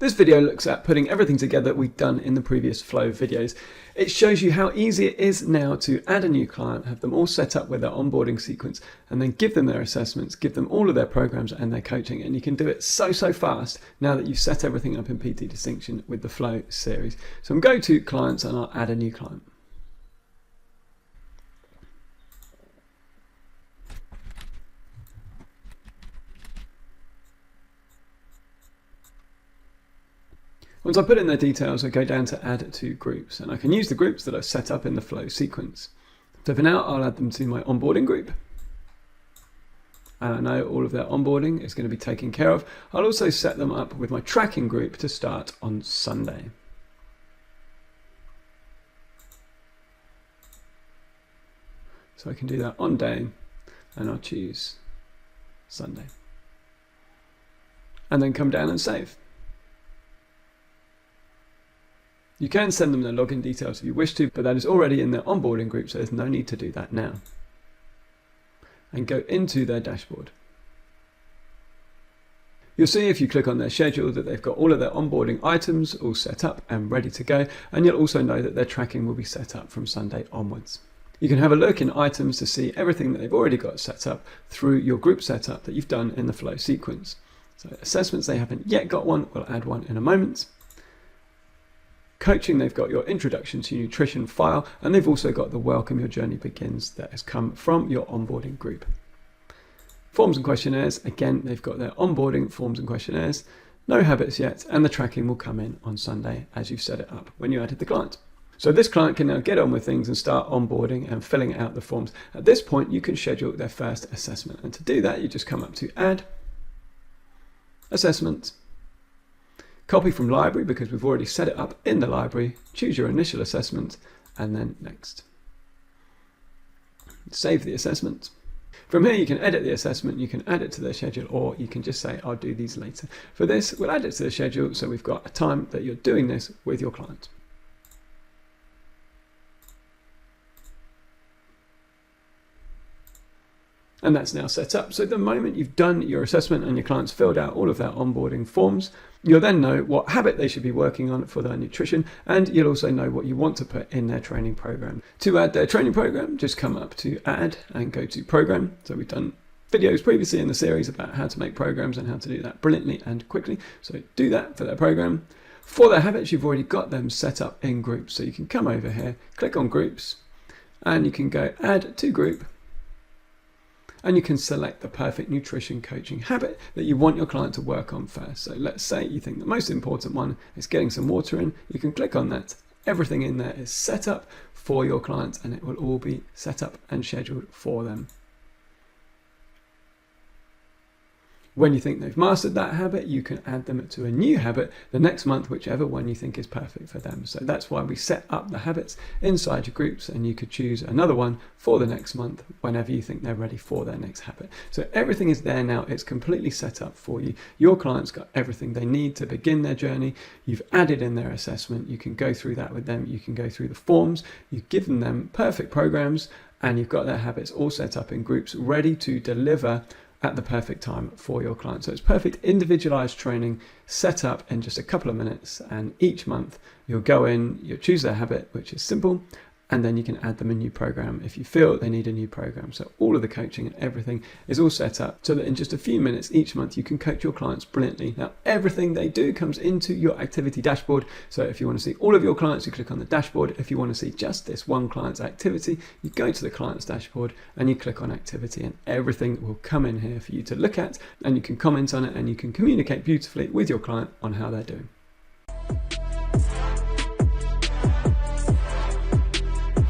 This video looks at putting everything together we've done in the previous flow videos. It shows you how easy it is now to add a new client, have them all set up with their onboarding sequence, and then give them their assessments, give them all of their programs and their coaching. And you can do it so fast now that you've set everything up in PT Distinction with the flow series. So I'm going to clients and I'll add a new client. Once I put in their details, I go down to add to groups, and I can use the groups that I've set up in the flow sequence. So for now, I'll add them to my onboarding group. And I know all of their onboarding is going to be taken care of. I'll also set them up with my tracking group to start on Sunday. So I can do that on day, and I'll choose Sunday. And then come down and save. You can send them their login details if you wish to, but that is already in their onboarding group, so there's no need to do that now. And go into their dashboard. You'll see if you click on their schedule that they've got all of their onboarding items all set up and ready to go, and you'll also know that their tracking will be set up from Sunday onwards. You can have a look in items to see everything that they've already got set up through your group setup that you've done in the flow sequence. So assessments, they haven't yet got one, we'll add one in a moment. Coaching, they've got your introduction to nutrition file, and they've also got the welcome your journey begins that has come from your onboarding group. Forms and questionnaires, again, they've got their onboarding forms and questionnaires, no habits yet, and the tracking will come in on Sunday as you've set it up when you added the client. So this client can now get on with things and start onboarding and filling out the forms. At this point, you can schedule their first assessment, and to do that, you just come up to add, assessment, copy from library because we've already set it up in the library, choose your initial assessment, and then next. Save the assessment. From here you can edit the assessment, you can add it to their schedule, or you can just say, I'll do these later. For this, we'll add it to the schedule so we've got a time that you're doing this with your client. And that's now set up. So the moment you've done your assessment and your client's filled out all of their onboarding forms, you'll then know what habit they should be working on for their nutrition, and you'll also know what you want to put in their training program. To add their training program, just come up to add and go to program. So we've done videos previously in the series about how to make programs and how to do that brilliantly and quickly. So do that for their program. For their habits, you've already got them set up in groups. So you can come over here, click on groups, and you can go add to group. And you can select the perfect nutrition coaching habit that you want your client to work on first. So let's say you think the most important one is getting some water in. You can click on that. Everything in there is set up for your client, and it will all be set up and scheduled for them. When you think they've mastered that habit, you can add them to a new habit the next month, whichever one you think is perfect for them. So that's why we set up the habits inside your groups, and you could choose another one for the next month whenever you think they're ready for their next habit. So everything is there now. It's completely set up for you. Your client's got everything they need to begin their journey. You've added in their assessment. You can go through that with them. You can go through the forms. You've given them perfect programs, and you've got their habits all set up in groups ready to deliver at the perfect time for your client. So it's perfect individualized training set up in just a couple of minutes, and each month you'll go in, you'll choose their habit, which is simple, and then you can add them a new program if you feel they need a new program. So all of the coaching and everything is all set up so that in just a few minutes each month you can coach your clients brilliantly. Now everything they do comes into your activity dashboard. So if you want to see all of your clients, you click on the dashboard. If you want to see just this one client's activity, you go to the client's dashboard and you click on activity, and everything will come in here for you to look at, and you can comment on it and you can communicate beautifully with your client on how they're doing.